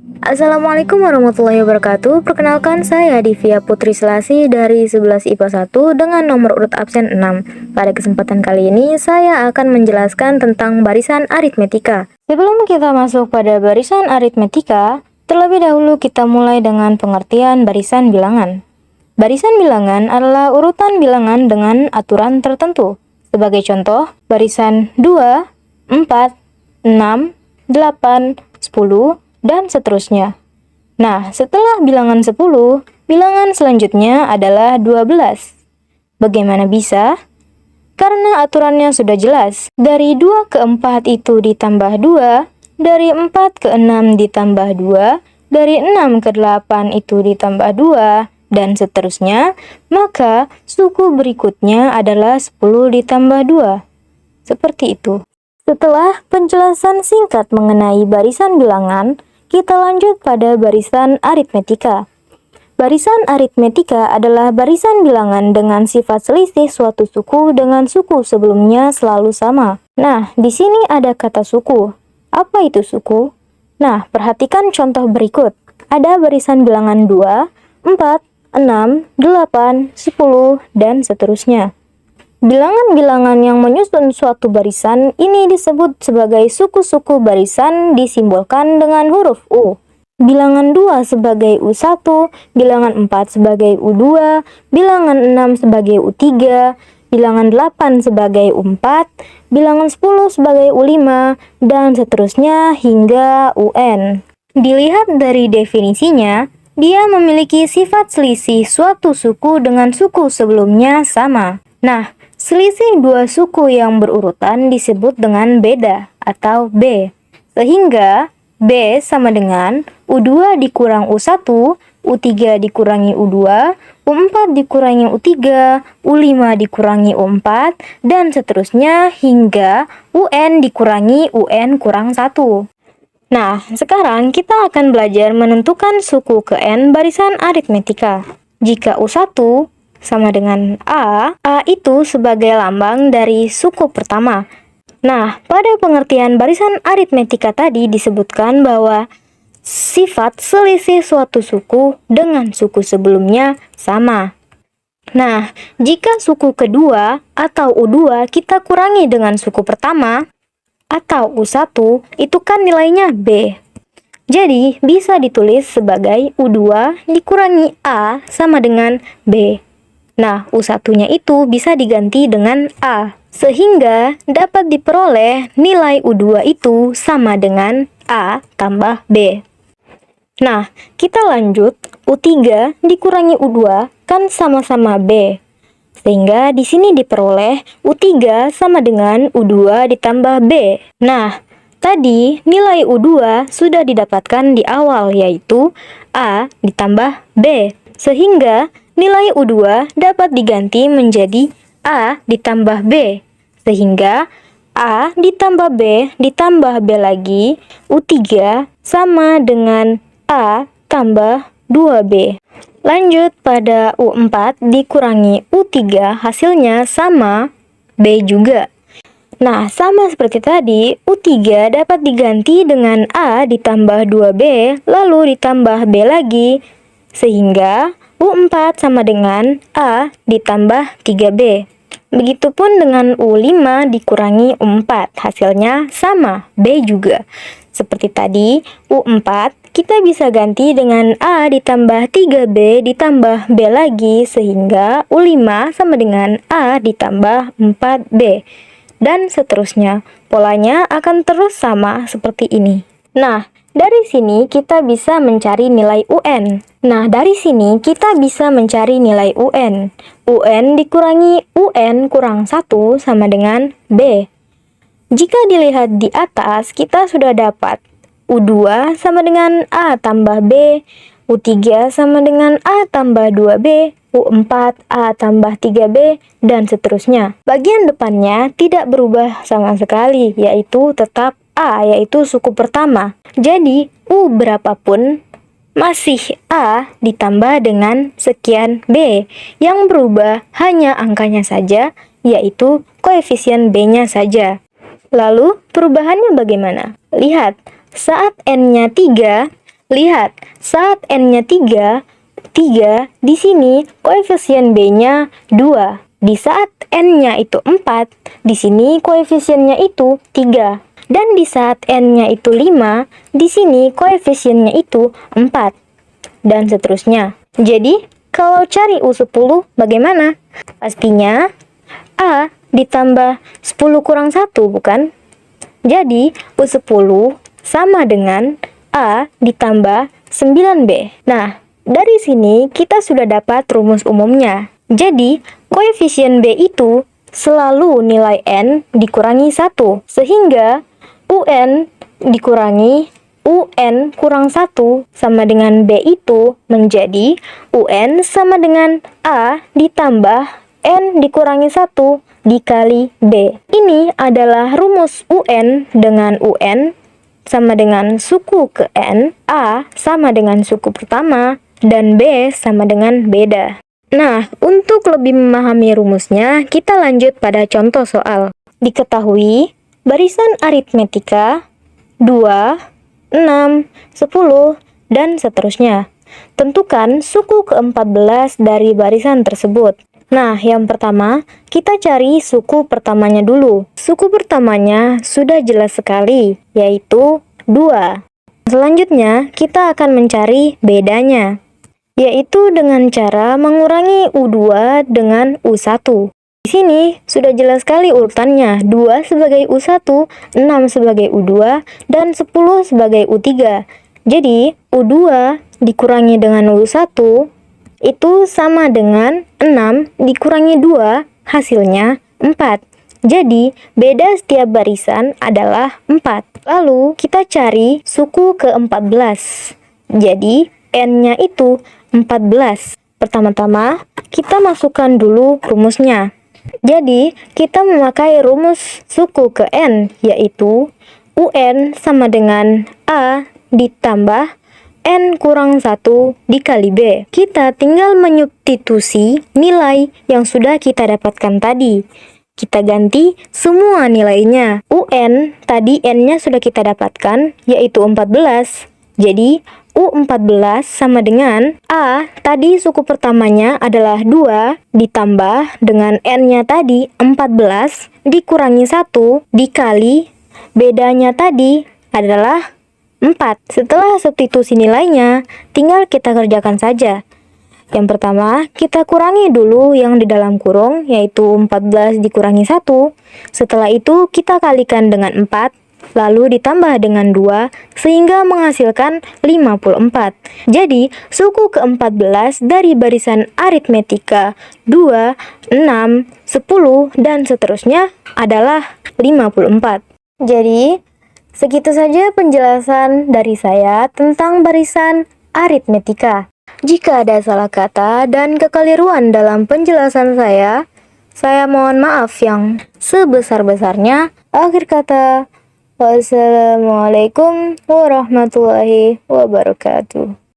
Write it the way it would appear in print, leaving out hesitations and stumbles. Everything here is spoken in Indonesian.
Assalamualaikum warahmatullahi wabarakatuh. Perkenalkan, saya Divya Putri Selasi dari 11 IPA 1 dengan nomor urut absen 6. Pada kesempatan kali ini saya akan menjelaskan tentang barisan aritmetika. Sebelum kita masuk pada barisan aritmetika, terlebih dahulu kita mulai dengan pengertian barisan bilangan. Barisan bilangan adalah urutan bilangan dengan aturan tertentu. Sebagai contoh, barisan 2, 4, 6, 8, 10, dan seterusnya. Nah, setelah bilangan 10, bilangan selanjutnya adalah 12. Bagaimana bisa? Karena aturannya sudah jelas. Dari 2 ke 4 itu ditambah 2, dari 4 ke 6 ditambah 2, dari 6 ke 8 itu ditambah 2, dan seterusnya. Maka suku berikutnya adalah 10 ditambah 2. Seperti itu. Setelah penjelasan singkat mengenai barisan bilangan, kita lanjut pada barisan aritmetika. Barisan aritmetika adalah barisan bilangan dengan sifat selisih suatu suku dengan suku sebelumnya selalu sama. Nah, di sini ada kata suku. Apa itu suku? Nah, perhatikan contoh berikut. Ada barisan bilangan 2, 4, 6, 8, 10, dan seterusnya. Bilangan-bilangan yang menyusun suatu barisan ini disebut sebagai suku-suku barisan disimbolkan dengan huruf U. Bilangan 2 sebagai U1, bilangan 4 sebagai U2, bilangan 6 sebagai U3, bilangan 8 sebagai U4, bilangan 10 sebagai U5, dan seterusnya hingga UN. Dilihat dari definisinya, dia memiliki sifat selisih suatu suku dengan suku sebelumnya sama. Nah, selisih dua suku yang berurutan disebut dengan beda atau B. Sehingga B sama dengan U2 dikurang U1, U3 dikurangi U2, U4 dikurangi U3, U5 dikurangi U4, dan seterusnya hingga UN dikurangi UN kurang 1. Nah, sekarang kita akan belajar menentukan suku ke N barisan aritmetika. Jika U1 sama dengan A itu sebagai lambang dari suku pertama. Nah, pada pengertian barisan aritmetika tadi disebutkan bahwa sifat selisih suatu suku dengan suku sebelumnya sama. Nah, jika suku kedua atau U2 kita kurangi dengan suku pertama atau U1, itu kan nilainya B. Jadi, bisa ditulis sebagai U2 dikurangi A sama dengan B. Nah, U1-nya itu bisa diganti dengan A, sehingga dapat diperoleh nilai U2 itu sama dengan A tambah B. Nah, kita lanjut, U3 dikurangi U2 kan sama-sama B, sehingga di sini diperoleh U3 sama dengan U2 ditambah B. Nah, tadi nilai U2 sudah didapatkan di awal, yaitu A ditambah B, sehingga nilai U2 dapat diganti menjadi A ditambah B, sehingga A ditambah B ditambah B lagi, U3 sama dengan A tambah 2B. Lanjut pada U4 dikurangi U3, hasilnya sama B juga. Nah, sama seperti tadi, U3 dapat diganti dengan A ditambah 2B, lalu ditambah B lagi, sehingga U4 sama dengan A ditambah 3B. Begitupun dengan U5 dikurangi U4, hasilnya sama, B juga. Seperti tadi, U4 kita bisa ganti dengan A ditambah 3B ditambah B lagi, sehingga U5 sama dengan A ditambah 4B. Dan seterusnya, polanya akan terus sama seperti ini. Nah, dari sini kita bisa mencari nilai UN. UN dikurangi UN kurang 1 sama dengan B. Jika dilihat di atas, kita sudah dapat U2 sama dengan A tambah B, U3 sama dengan A tambah 2B, U4 A tambah 3B, dan seterusnya. Bagian depannya tidak berubah sama sekali, yaitu tetap A, yaitu suku pertama. Jadi, U berapapun masih A ditambah dengan sekian B. Yang berubah hanya angkanya saja, yaitu koefisien B-nya saja. Lalu, perubahannya bagaimana? Lihat, saat N-nya 3, Lihat, saat N-nya 3 di sini koefisien B-nya 2. Di saat N-nya itu 4, di sini koefisiennya itu 3. Dan di saat N-nya itu 5, di sini koefisiennya itu 4. Dan seterusnya. Jadi, kalau cari U10 bagaimana? Pastinya A ditambah 10 kurang 1, bukan? Jadi, U10 sama dengan A ditambah 9B. Nah, dari sini kita sudah dapat rumus umumnya. Jadi, koefisien B itu selalu nilai N dikurangi 1. Sehingga UN dikurangi UN kurang 1 sama dengan B itu menjadi UN sama dengan A ditambah N dikurangi 1 dikali B. Ini adalah rumus UN dengan UN sama dengan suku ke N, A sama dengan suku pertama, dan B sama dengan beda. Nah, untuk lebih memahami rumusnya, kita lanjut pada contoh soal. Diketahui, barisan aritmetika 2, 6, 10, dan seterusnya. Tentukan suku ke-14 dari barisan tersebut. Nah, yang pertama, kita cari suku pertamanya dulu. Suku pertamanya sudah jelas sekali, yaitu 2. Selanjutnya, kita akan mencari bedanya, yaitu dengan cara mengurangi U2 dengan U1. Di sini sudah jelas sekali urutannya, 2 sebagai U1, 6 sebagai U2, dan 10 sebagai U3. Jadi, U2 dikurangi dengan U1 itu sama dengan 6 dikurangi 2, hasilnya 4. Jadi, beda setiap barisan adalah 4. Lalu, kita cari suku ke-14. Jadi, N-nya itu 14. Pertama-tama, kita masukkan dulu rumusnya. Jadi, kita memakai rumus suku ke N, yaitu UN sama dengan A ditambah N kurang 1 dikali B. Kita tinggal menyubstitusi nilai yang sudah kita dapatkan tadi. Kita ganti semua nilainya. UN, tadi N-nya sudah kita dapatkan, yaitu 14. Jadi, U14 sama dengan A, tadi suku pertamanya adalah 2, ditambah dengan N-nya tadi 14, dikurangi 1, dikali, bedanya tadi adalah 4. Setelah substitusi nilainya, tinggal kita kerjakan saja. Yang pertama, kita kurangi dulu yang di dalam kurung, yaitu 14 dikurangi 1. Setelah itu, kita kalikan dengan 4, lalu ditambah dengan 2, sehingga menghasilkan 54. Jadi, suku ke-14 dari barisan aritmetika 2, 6, 10, dan seterusnya adalah 54. Jadi, segitu saja penjelasan dari saya tentang barisan aritmetika. Jika ada salah kata dan kekeliruan dalam penjelasan saya mohon maaf yang sebesar-besarnya. Akhir kata, wassalamualaikum warahmatullahi wabarakatuh.